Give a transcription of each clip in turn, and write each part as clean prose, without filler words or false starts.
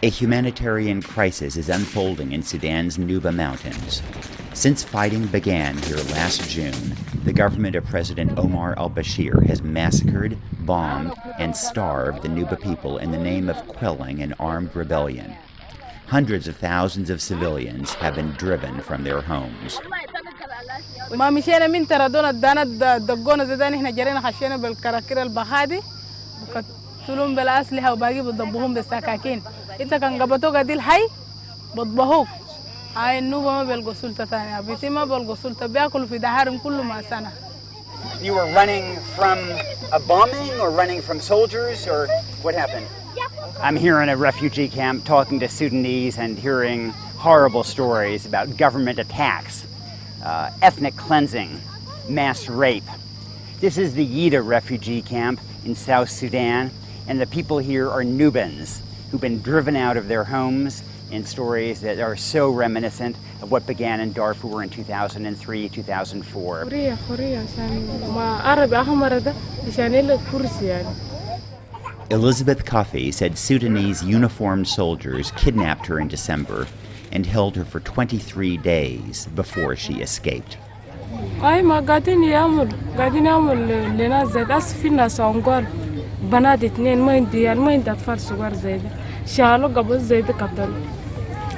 A humanitarian crisis is unfolding in Sudan's Nuba Mountains. Since fighting began here last June, the government of President Omar al-Bashir has massacred, bombed, and starved the Nuba people in the name of quelling an armed rebellion. Hundreds of thousands of civilians have been driven from their homes. ما مشينا من تردون الدانات دقونا زدان احنا جرينا خشينا بالكراكير البخادي بقتلهم بالأسلحة وباقي بضبهم بالسكاكين انت كان قبطوك دي الحي بضبهوك هاي النوبة ما بيلقوا سلطة تانية بيتي ما بيلقوا سلطة بياكلوا في دهارهم كله ما سنة. You were running from a bombing or running from soldiers or what happened? I'm here in a refugee camp talking to Sudanese and hearing horrible stories about government attacks, ethnic cleansing, mass rape. This is the Yida refugee camp in South Sudan, and the people here are Nubans who've been driven out of their homes in stories that are so reminiscent of what began in Darfur in 2003, 2004. Elizabeth Coffey said Sudanese uniformed soldiers kidnapped her in December and held her for 23 days before she escaped.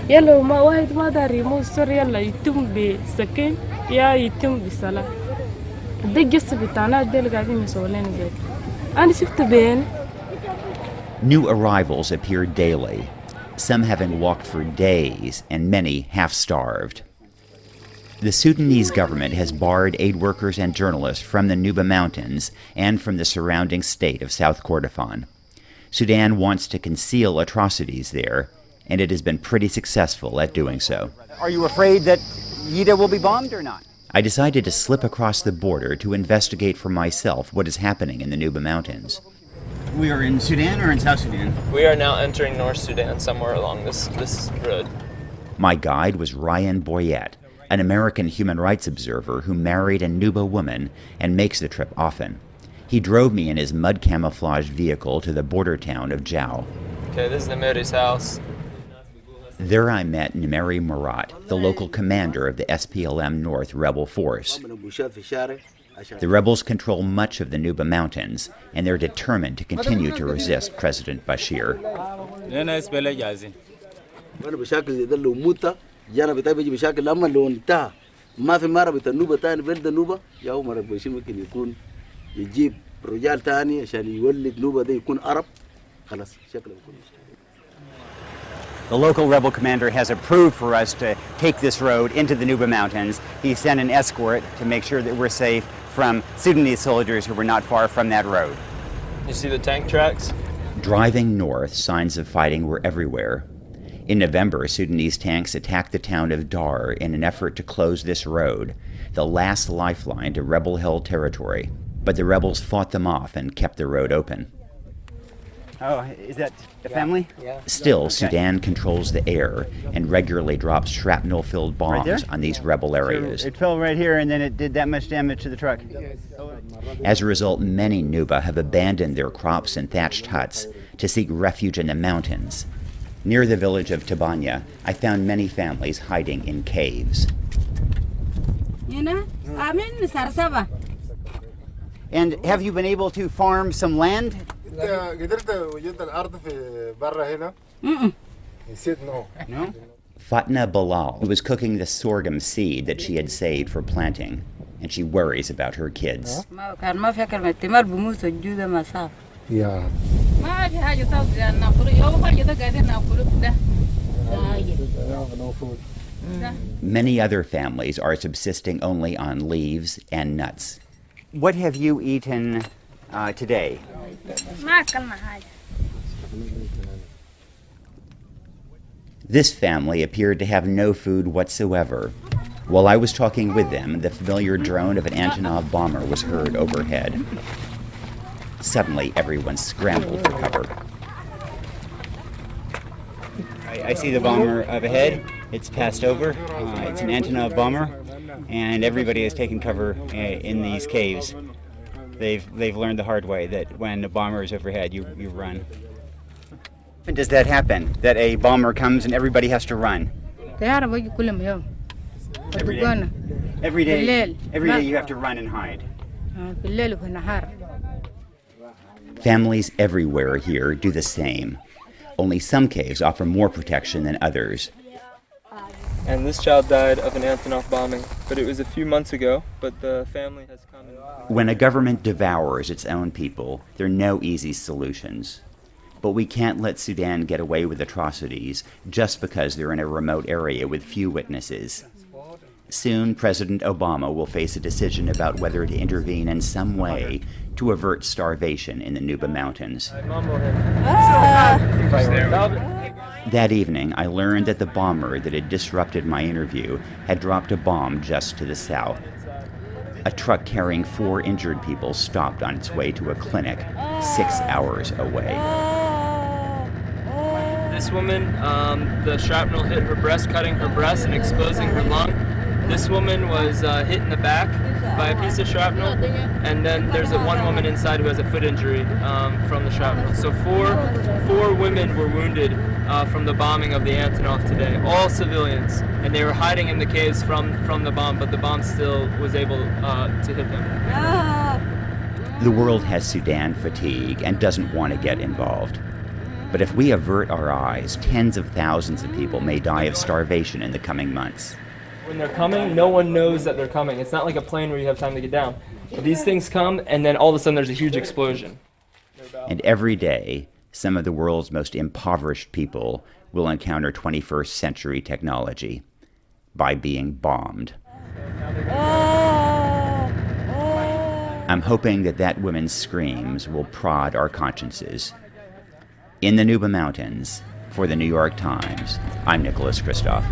يلا ما واحد ما دار يموت سر يلا يتم بسكين يا يتم بسلام ده الجس بتاعنا ده اللي قاعدين يسولين زي أنا شفت بين. New arrivals appear daily, some having walked for days and many half-starved. The Sudanese government has barred aid workers and journalists from the Nuba Mountains and from the surrounding state of South Kordofan. Sudan wants to conceal atrocities there, and it has been pretty successful at doing so. Are you afraid that Yida will be bombed or not? I decided to slip across the border to investigate for myself what is happening in the Nuba Mountains. We are in Sudan or in South Sudan? We are now entering North Sudan, somewhere along this road. My guide was Ryan Boyette, an American human rights observer who married a Nuba woman and makes the trip often. He drove me in his mud camouflaged vehicle to the border town of Jau. Okay, this is Nimeri's house. There I met Nimeri Murat, the local commander of the SPLM North rebel force. The rebels control much of the Nuba Mountains, and they're determined to continue to resist President Bashir. The local rebel commander has approved for us to take this road into the Nuba Mountains. He sent an escort to make sure that we're safe from Sudanese soldiers who were not far from that road. You see the tank tracks? Driving north, signs of fighting were everywhere. In November, Sudanese tanks attacked the town of Dar in an effort to close this road, the last lifeline to rebel-held territory. But the rebels fought them off and kept the road open. Oh, is that the family? Yeah. Still, okay. Sudan controls the air and regularly drops shrapnel-filled bombs right on these rebel areas. So it fell right here and then it did that much damage to the truck. As a result, many Nuba have abandoned their crops and thatched huts to seek refuge in the mountains. Near the village of Tabanya, I found many families hiding in caves. And have you been able to farm some land? No? Fatna Bilal was cooking the sorghum seed that she had saved for planting, and she worries about her kids. Yeah. Many other families are subsisting only on leaves and nuts. What have you eaten today? This family appeared to have no food whatsoever. While I was talking with them, the familiar drone of an Antonov bomber was heard overhead. Suddenly, everyone scrambled for cover. I see the bomber up ahead. It's passed over. It's an Antonov bomber, and everybody has taken cover in these caves. They've learned the hard way that when a bomber is overhead, you run. When does that happen? That a bomber comes and everybody has to run? Every day? Every day you have to run and hide. Families everywhere here do the same. Only some caves offer more protection than others. And this child died of an Antonov bombing, but it was a few months ago, but the family has come in. When a government devours its own people, there are no easy solutions. But we can't let Sudan get away with atrocities just because they're in a remote area with few witnesses. Soon, President Obama will face a decision about whether to intervene in some way to avert starvation in the Nuba Mountains. That evening, I learned that the bomber that had disrupted my interview had dropped a bomb just to the south. A truck carrying 4 injured people stopped on its way to a clinic 6 hours away. This woman, the shrapnel hit her breast, cutting her breast and exposing her lung. This woman was hit in the back by a piece of shrapnel, and then there's one woman inside who has a foot injury from the shrapnel. So four women were wounded from the bombing of the Antonov today, all civilians, and they were hiding in the caves from the bomb, but the bomb still was able to hit them. The world has Sudan fatigue and doesn't want to get involved. But if we avert our eyes, tens of thousands of people may die of starvation in the coming months. When they're coming, no one knows that they're coming. It's not like a plane where you have time to get down. But these things come, and then all of a sudden there's a huge explosion. And every day, some of the world's most impoverished people will encounter 21st century technology by being bombed. I'm hoping that woman's screams will prod our consciences. In the Nuba Mountains, for the New York Times, I'm Nicholas Kristof.